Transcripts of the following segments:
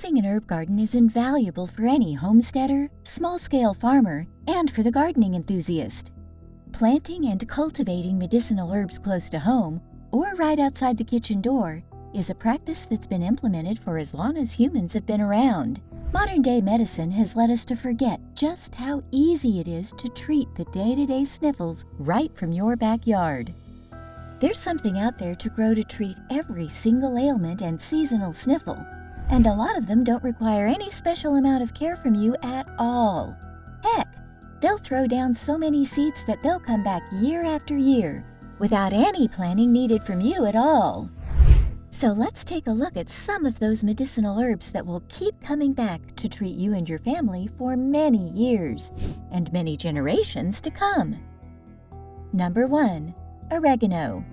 Having an herb garden is invaluable for any homesteader, small-scale farmer, and for the gardening enthusiast. Planting and cultivating medicinal herbs close to home, or right outside the kitchen door, is a practice that's been implemented for as long as humans have been around. Modern-day medicine has led us to forget just how easy it is to treat the day-to-day sniffles right from your backyard. There's something out there to grow to treat every single ailment and seasonal sniffle, and a lot of them don't require any special amount of care from you at all. Heck, they'll throw down so many seeds that they'll come back year after year without any planning needed from you at all. So let's take a look at some of those medicinal herbs that will keep coming back to treat you and your family for many years and many generations to come. Number 1. Oregano.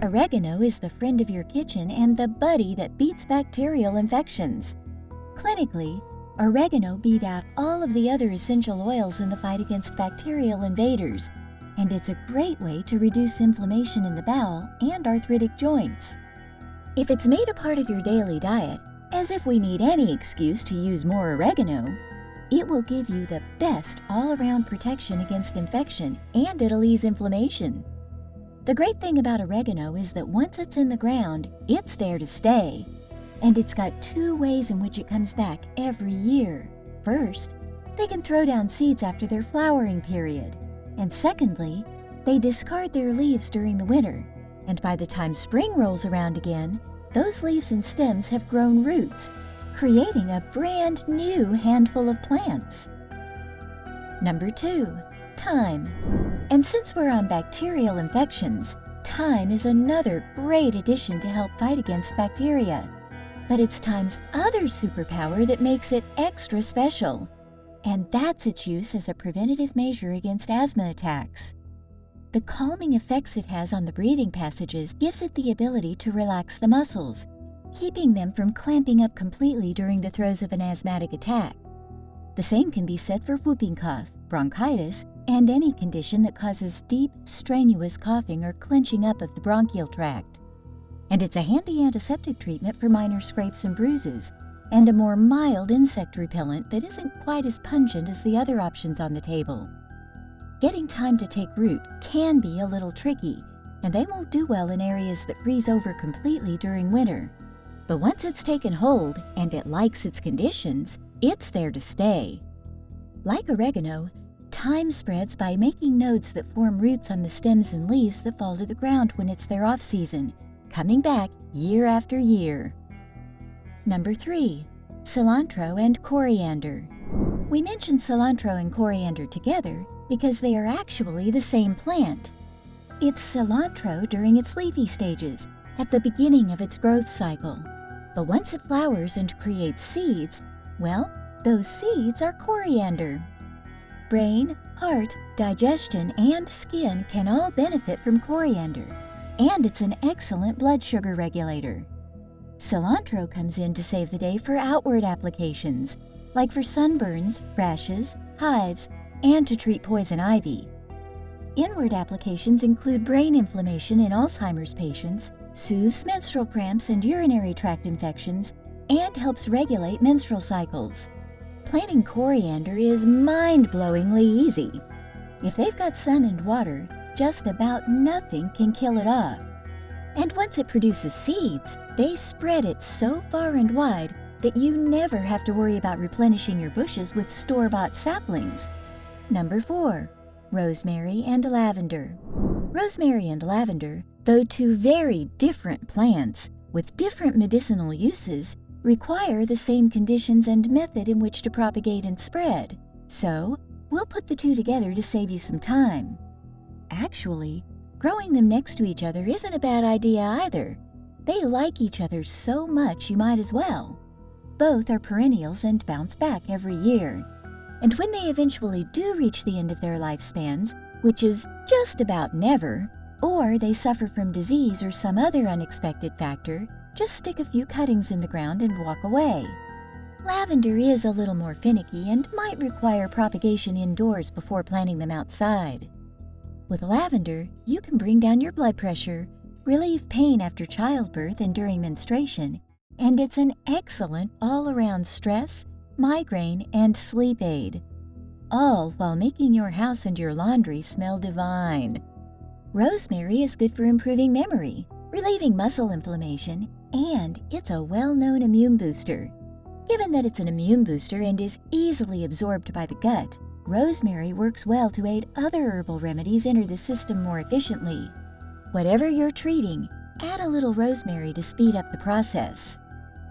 Oregano is the friend of your kitchen and the buddy that beats bacterial infections. Clinically, oregano beat out all of the other essential oils in the fight against bacterial invaders, and it's a great way to reduce inflammation in the bowel and arthritic joints. If it's made a part of your daily diet, as if we need any excuse to use more oregano, it will give you the best all-around protection against infection, and it'll ease inflammation. The great thing about oregano is that once it's in the ground, it's there to stay. And it's got 2 ways in which it comes back every year. First, they can throw down seeds after their flowering period. And secondly, they discard their leaves during the winter. And by the time spring rolls around again, those leaves and stems have grown roots, creating a brand new handful of plants. Number 2. Thyme. And since we're on bacterial infections, thyme is another great addition to help fight against bacteria. But it's thyme's other superpower that makes it extra special, and that's its use as a preventative measure against asthma attacks. The calming effects it has on the breathing passages gives it the ability to relax the muscles, keeping them from clamping up completely during the throes of an asthmatic attack. The same can be said for whooping cough, bronchitis, and any condition that causes deep, strenuous coughing or clenching up of the bronchial tract. And it's a handy antiseptic treatment for minor scrapes and bruises, and a more mild insect repellent that isn't quite as pungent as the other options on the table. Getting thyme to take root can be a little tricky, and they won't do well in areas that freeze over completely during winter. But once it's taken hold and it likes its conditions, it's there to stay. Like oregano, thyme spreads by making nodes that form roots on the stems and leaves that fall to the ground when it's their off-season, coming back year after year. Number 3. Cilantro and Coriander. We mention cilantro and coriander together because they are actually the same plant. It's cilantro during its leafy stages, at the beginning of its growth cycle. But once it flowers and creates seeds, well, those seeds are coriander. Brain, heart, digestion, and skin can all benefit from coriander, and it's an excellent blood sugar regulator. Cilantro comes in to save the day for outward applications, like for sunburns, rashes, hives, and to treat poison ivy. Inward applications include brain inflammation in Alzheimer's patients, soothes menstrual cramps and urinary tract infections, and helps regulate menstrual cycles. Planting coriander is mind-blowingly easy. If they've got sun and water, just about nothing can kill it off. And once it produces seeds, they spread it so far and wide that you never have to worry about replenishing your bushes with store-bought saplings. Number 4. Rosemary and Lavender. Rosemary and lavender, though 2 very different plants with different medicinal uses, require the same conditions and method in which to propagate and spread. So, we'll put the 2 together to save you some time. Actually, growing them next to each other isn't a bad idea either. They like each other so much you might as well. Both are perennials and bounce back every year. And when they eventually do reach the end of their lifespans, which is just about never, or they suffer from disease or some other unexpected factor, just stick a few cuttings in the ground and walk away. Lavender is a little more finicky and might require propagation indoors before planting them outside. With lavender, you can bring down your blood pressure, relieve pain after childbirth and during menstruation, and it's an excellent all-around stress, migraine, and sleep aid, all while making your house and your laundry smell divine. Rosemary is good for improving memory, relieving muscle inflammation, and it's a well-known immune booster. Given that it's an immune booster and is easily absorbed by the gut, rosemary works well to aid other herbal remedies enter the system more efficiently. Whatever you're treating, add a little rosemary to speed up the process.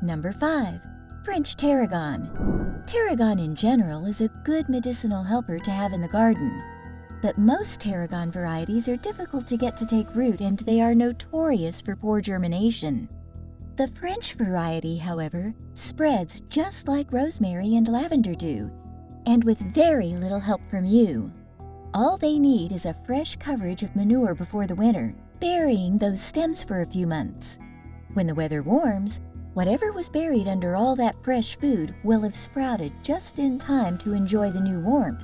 Number 5. French Teragon. Teragon in general is a good medicinal helper to have in the garden, but most Teragon varieties are difficult to get to take root and they are notorious for poor germination. The French variety, however, spreads just like rosemary and lavender do, and with very little help from you. All they need is a fresh coverage of manure before the winter, burying those stems for a few months. When the weather warms, whatever was buried under all that fresh food will have sprouted just in time to enjoy the new warmth.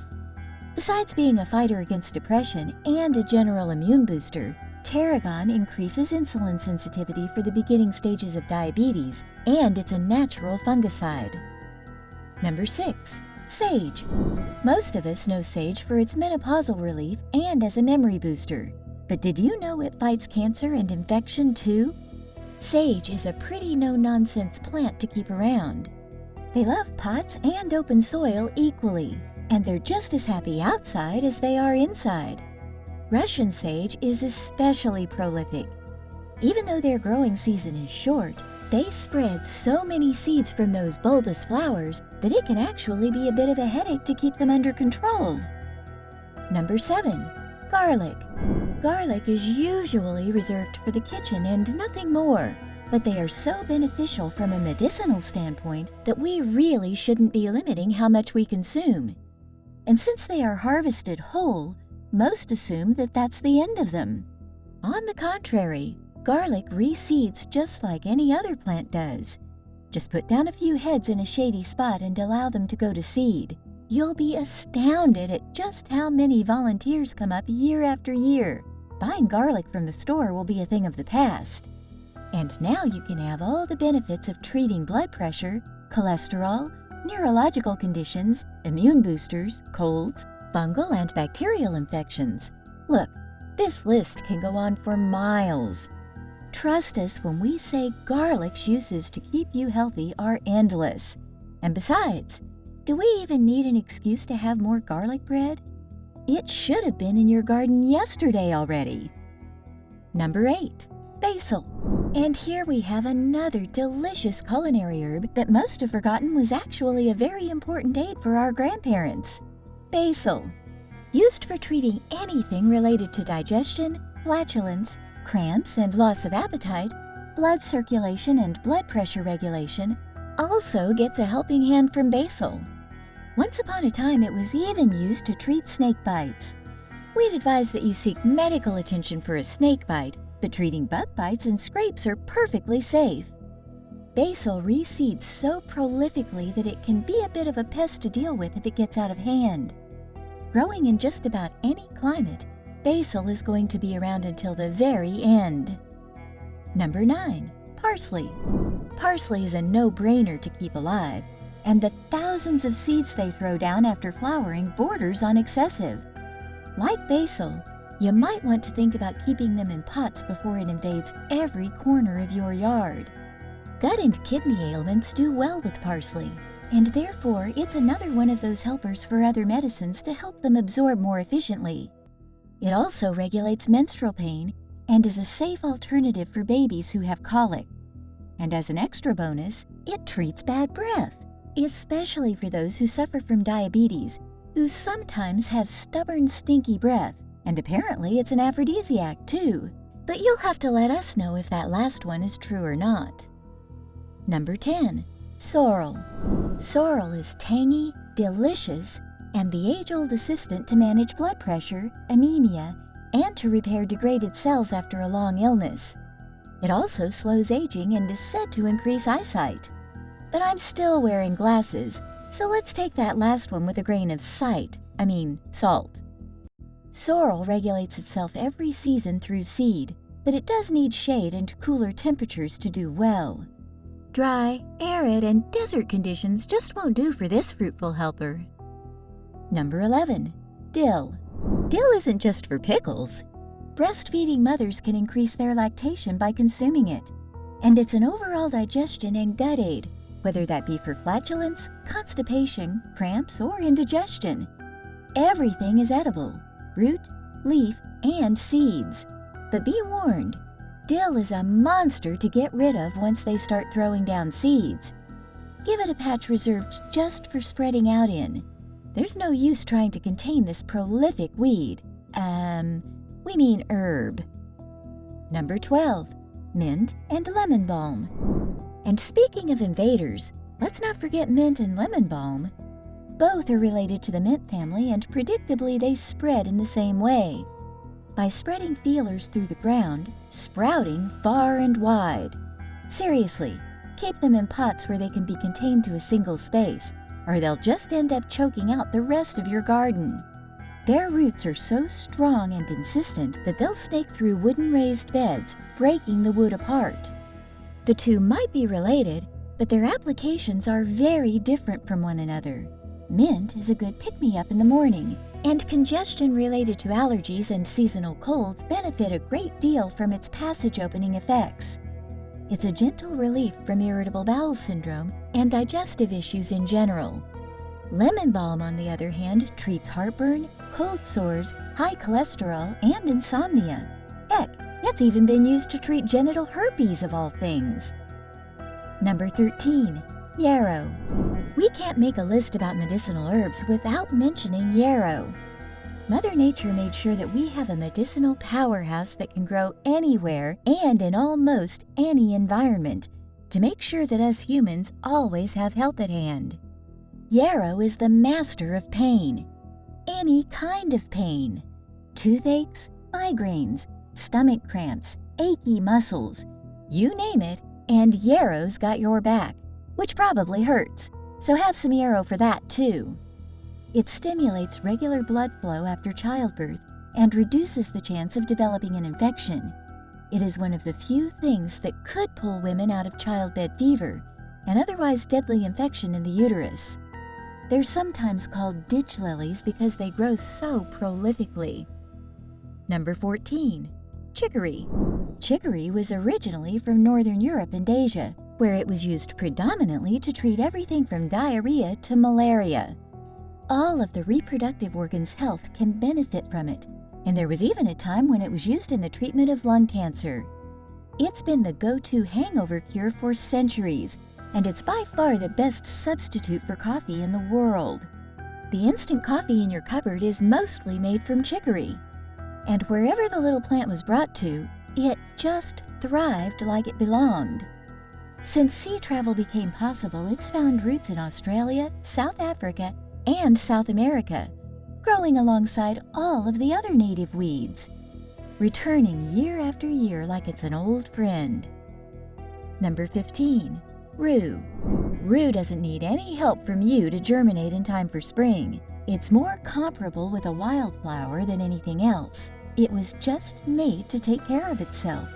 Besides being a fighter against depression and a general immune booster, Teragon increases insulin sensitivity for the beginning stages of diabetes, and it's a natural fungicide. Number 6. Sage. Most of us know sage for its menopausal relief and as a memory booster. But did you know it fights cancer and infection too? Sage is a pretty no-nonsense plant to keep around. They love pots and open soil equally, and they're just as happy outside as they are inside. Russian sage is especially prolific. Even though their growing season is short, they spread so many seeds from those bulbous flowers that it can actually be a bit of a headache to keep them under control. Number 7. Garlic. Garlic is usually reserved for the kitchen and nothing more, but they are so beneficial from a medicinal standpoint that we really shouldn't be limiting how much we consume. And since they are harvested whole, most assume that that's the end of them. On the contrary, garlic reseeds just like any other plant does. Just put down a few heads in a shady spot and allow them to go to seed. You'll be astounded at just how many volunteers come up year after year. Buying garlic from the store will be a thing of the past. And now you can have all the benefits of treating blood pressure, cholesterol, neurological conditions, immune boosters, colds, fungal and bacterial infections. Look, this list can go on for miles. Trust us when we say garlic's uses to keep you healthy are endless. And besides, do we even need an excuse to have more garlic bread? It should have been in your garden yesterday already. Number 8. Basil. And here we have another delicious culinary herb that most have forgotten was actually a very important aid for our grandparents. Basil. Used for treating anything related to digestion, flatulence, cramps and loss of appetite, blood circulation and blood pressure regulation, also gets a helping hand from basil. Once upon a time, it was even used to treat snake bites. We'd advise that you seek medical attention for a snake bite, but treating bug bites and scrapes are perfectly safe. Basil reseeds so prolifically that it can be a bit of a pest to deal with if it gets out of hand. Growing in just about any climate, basil is going to be around until the very end. Number 9. Parsley. Parsley is a no-brainer to keep alive, and the thousands of seeds they throw down after flowering borders on excessive. Like basil, you might want to think about keeping them in pots before it invades every corner of your yard. Gut and kidney ailments do well with parsley, and therefore it's another one of those helpers for other medicines to help them absorb more efficiently. It also regulates menstrual pain and is a safe alternative for babies who have colic. And as an extra bonus, it treats bad breath, especially for those who suffer from diabetes, who sometimes have stubborn, stinky breath, and apparently it's an aphrodisiac too. But you'll have to let us know if that last one is true or not. Number 10. Sorrel. Sorrel is tangy, delicious, and the age-old assistant to manage blood pressure, anemia, and to repair degraded cells after a long illness. It also slows aging and is said to increase eyesight. But I'm still wearing glasses, so let's take that last one with a grain of salt. Sorrel regulates itself every season through seed, but it does need shade and cooler temperatures to do well. Dry, arid, and desert conditions just won't do for this fruitful helper. Number 11. Dill. Dill isn't just for pickles. Breastfeeding mothers can increase their lactation by consuming it, and it's an overall digestion and gut aid, whether that be for flatulence, constipation, cramps, or indigestion. Everything is edible, root, leaf, and seeds. But be warned, dill is a monster to get rid of once they start throwing down seeds. Give it a patch reserved just for spreading out in. There's no use trying to contain this prolific weed. We mean herb. Number 12. Mint and lemon balm. And speaking of invaders, let's not forget mint and lemon balm. Both are related to the mint family, and predictably they spread in the same way. By spreading feelers through the ground, sprouting far and wide. Seriously, keep them in pots where they can be contained to a single space, or they'll just end up choking out the rest of your garden. Their roots are so strong and insistent that they'll snake through wooden raised beds, breaking the wood apart. The two might be related, but their applications are very different from one another. Mint is a good pick-me-up in the morning, and congestion related to allergies and seasonal colds benefit a great deal from its passage-opening effects. It's a gentle relief from irritable bowel syndrome and digestive issues in general. Lemon balm, on the other hand, treats heartburn, cold sores, high cholesterol, and insomnia. Heck, it's even been used to treat genital herpes of all things. Number 13. Yarrow. We can't make a list about medicinal herbs without mentioning yarrow. Mother Nature made sure that we have a medicinal powerhouse that can grow anywhere and in almost any environment to make sure that us humans always have help at hand. Yarrow is the master of pain. Any kind of pain. Toothaches, migraines, stomach cramps, achy muscles. You name it, and yarrow's got your back, which probably hurts, so have some yarrow for that too. It stimulates regular blood flow after childbirth and reduces the chance of developing an infection. It is one of the few things that could pull women out of childbed fever, an otherwise deadly infection in the uterus. They're sometimes called ditch lilies because they grow so prolifically. Number 14. Chicory. Chicory was originally from Northern Europe and Asia, where it was used predominantly to treat everything from diarrhea to malaria. All of the reproductive organs' health can benefit from it, and there was even a time when it was used in the treatment of lung cancer. It's been the go-to hangover cure for centuries, and it's by far the best substitute for coffee in the world. The instant coffee in your cupboard is mostly made from chicory, and wherever the little plant was brought to, it just thrived like it belonged. Since sea travel became possible, it's found roots in Australia, South Africa, and South America, growing alongside all of the other native weeds, returning year after year like it's an old friend. Number 15. Rue. Rue doesn't need any help from you to germinate in time for spring. It's more comparable with a wildflower than anything else. It was just made to take care of itself.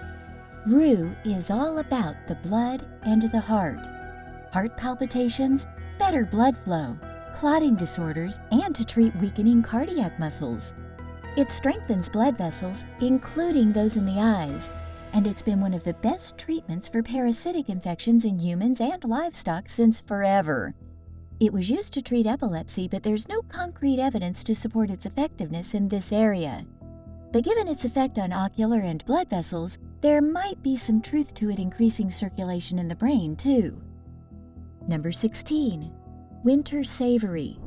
Rue is all about the blood and the heart. Heart palpitations, better blood flow, clotting disorders, and to treat weakening cardiac muscles. It strengthens blood vessels, including those in the eyes, and it's been one of the best treatments for parasitic infections in humans and livestock since forever. It was used to treat epilepsy, but there's no concrete evidence to support its effectiveness in this area. But given its effect on ocular and blood vessels, there might be some truth to it increasing circulation in the brain, too. Number 16. Winter Savory.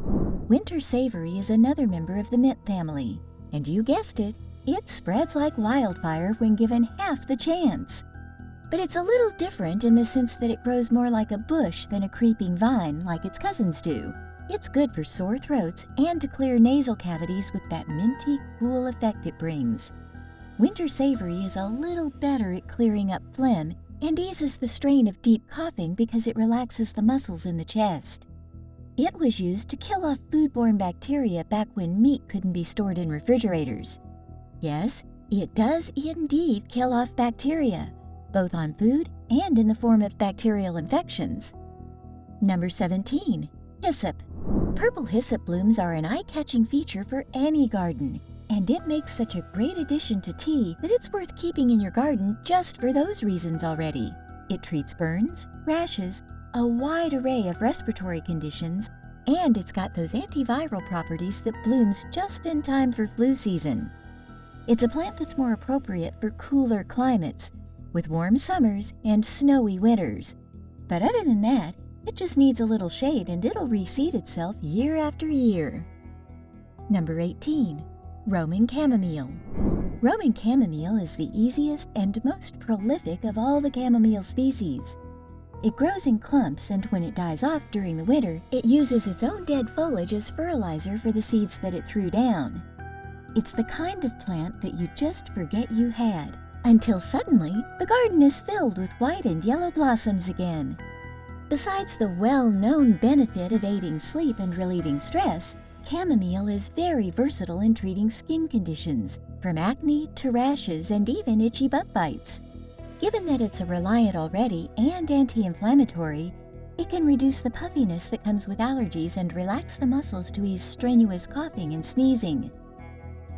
Winter Savory is another member of the mint family, and you guessed it, it spreads like wildfire when given half the chance. But it's a little different in the sense that it grows more like a bush than a creeping vine like its cousins do. It's good for sore throats and to clear nasal cavities with that minty, cool effect it brings. Winter Savory is a little better at clearing up phlegm and eases the strain of deep coughing because it relaxes the muscles in the chest. It was used to kill off foodborne bacteria back when meat couldn't be stored in refrigerators. Yes, it does indeed kill off bacteria, both on food and in the form of bacterial infections. Number 17. Hyssop. Purple hyssop blooms are an eye-catching feature for any garden, and it makes such a great addition to tea that it's worth keeping in your garden just for those reasons already. It treats burns, rashes, a wide array of respiratory conditions, and it's got those antiviral properties that blooms just in time for flu season. It's a plant that's more appropriate for cooler climates, with warm summers and snowy winters. But other than that, it just needs a little shade and it'll reseed itself year after year. Number 18. Roman chamomile. Roman chamomile is the easiest and most prolific of all the chamomile species. It grows in clumps, and when it dies off during the winter, it uses its own dead foliage as fertilizer for the seeds that it threw down. It's the kind of plant that you just forget you had, until suddenly the garden is filled with white and yellow blossoms again. Besides the well-known benefit of aiding sleep and relieving stress, chamomile is very versatile in treating skin conditions, from acne to rashes and even itchy butt bites. Given that it's a reliant already and anti-inflammatory, it can reduce the puffiness that comes with allergies and relax the muscles to ease strenuous coughing and sneezing.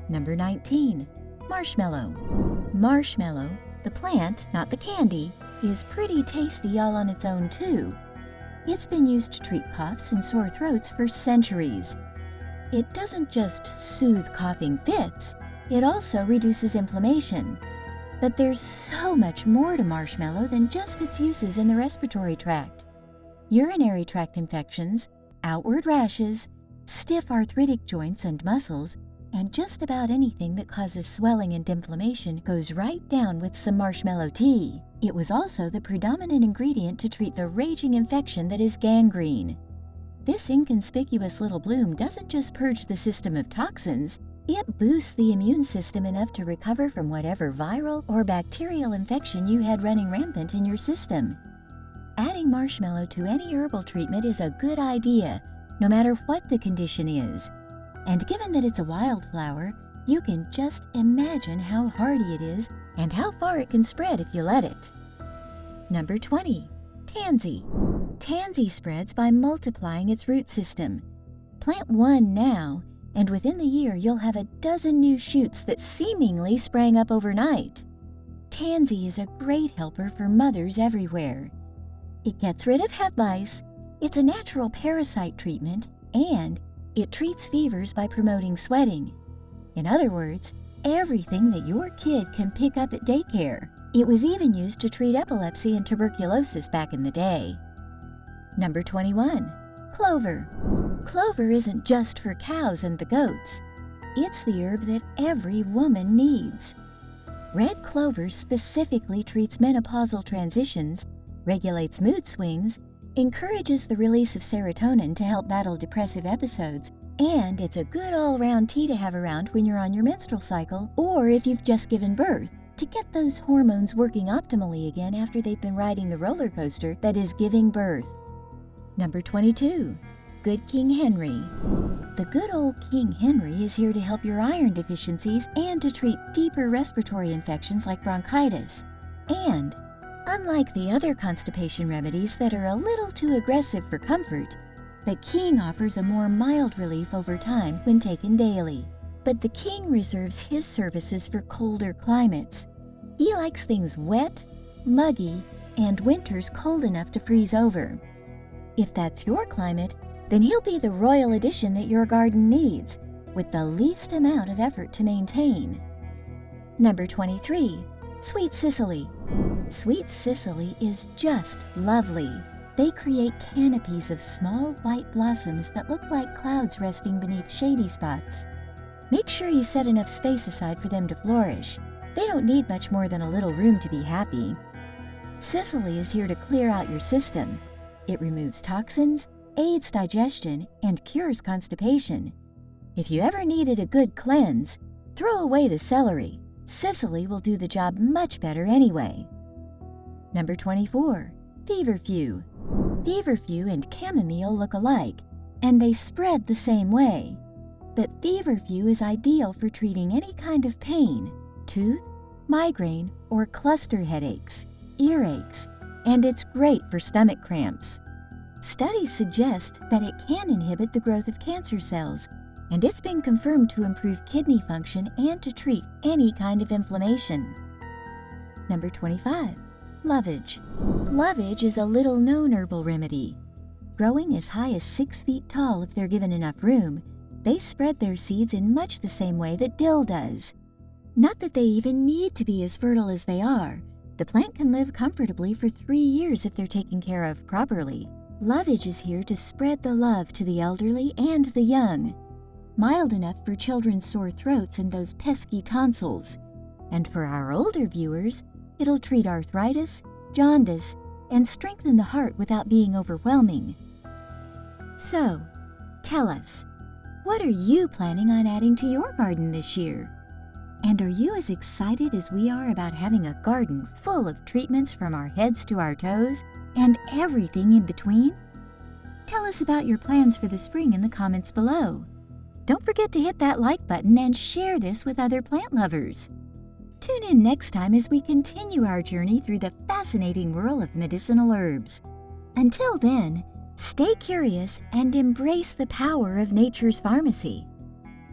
Number 19. Marshmallow. Marshmallow, the plant, not the candy, is pretty tasty all on its own too. It's been used to treat coughs and sore throats for centuries. It doesn't just soothe coughing fits, it also reduces inflammation. But there's so much more to marshmallow than just its uses in the respiratory tract. Urinary tract infections, outward rashes, stiff arthritic joints and muscles, and just about anything that causes swelling and inflammation goes right down with some marshmallow tea. It was also the predominant ingredient to treat the raging infection that is gangrene. This inconspicuous little bloom doesn't just purge the system of toxins, it boosts the immune system enough to recover from whatever viral or bacterial infection you had running rampant in your system. Adding marshmallow to any herbal treatment is a good idea, no matter what the condition is. And given that it's a wildflower, you can just imagine how hardy it is and how far it can spread if you let it. Number 20. Tanzy. Tanzy spreads by multiplying its root system. Plant one now, and within the year you'll have a dozen new shoots that seemingly sprang up overnight. Tanzy is a great helper for mothers everywhere. It gets rid of head lice, it's a natural parasite treatment, and it treats fevers by promoting sweating. In other words, everything that your kid can pick up at daycare. It was even used to treat epilepsy and tuberculosis back in the day. Number 21. Clover. Clover isn't just for cows and the goats. It's the herb that every woman needs. Red clover specifically treats menopausal transitions, regulates mood swings, encourages the release of serotonin to help battle depressive episodes, and it's a good all-around tea to have around when you're on your menstrual cycle or if you've just given birth, to get those hormones working optimally again after they've been riding the roller coaster that is giving birth. Number 22. Good King Henry. The good old King Henry is here to help your iron deficiencies and to treat deeper respiratory infections like bronchitis. And unlike the other constipation remedies that are a little too aggressive for comfort, the King offers a more mild relief over time when taken daily. But the King reserves his services for colder climates. He likes things wet, muggy, and winters cold enough to freeze over. If that's your climate, then he'll be the royal addition that your garden needs, with the least amount of effort to maintain. Number 23. Sweet Sisily. Sweet Sisily is just lovely. They create canopies of small white blossoms that look like clouds resting beneath shady spots. Make sure you set enough space aside for them to flourish. They don't need much more than a little room to be happy. Sisily is here to clear out your system. It removes toxins, aids digestion, and cures constipation. If you ever needed a good cleanse, throw away the celery. Sisily will do the job much better anyway. Number 24. Feverfew. Feverfew and chamomile look alike, and they spread the same way. But Feverfew is ideal for treating any kind of pain, tooth, migraine, or cluster headaches, earaches, and it's great for stomach cramps. Studies suggest that it can inhibit the growth of cancer cells, and it's been confirmed to improve kidney function and to treat any kind of inflammation. Number 25. Lovage. Lovage is a little-known herbal remedy. Growing as high as 6 feet tall if they're given enough room, they spread their seeds in much the same way that dill does. Not that they even need to be as fertile as they are. The plant can live comfortably for 3 years if they're taken care of properly. Lovage is here to spread the love to the elderly and the young. Mild enough for children's sore throats and those pesky tonsils. And for our older viewers, it'll treat arthritis, jaundice, and strengthen the heart without being overwhelming. So, tell us, what are you planning on adding to your garden this year? And are you as excited as we are about having a garden full of treatments from our heads to our toes and everything in between? Tell us about your plans for the spring in the comments below. Don't forget to hit that like button and share this with other plant lovers. Tune in next time as we continue our journey through the fascinating world of medicinal herbs. Until then, stay curious and embrace the power of nature's pharmacy.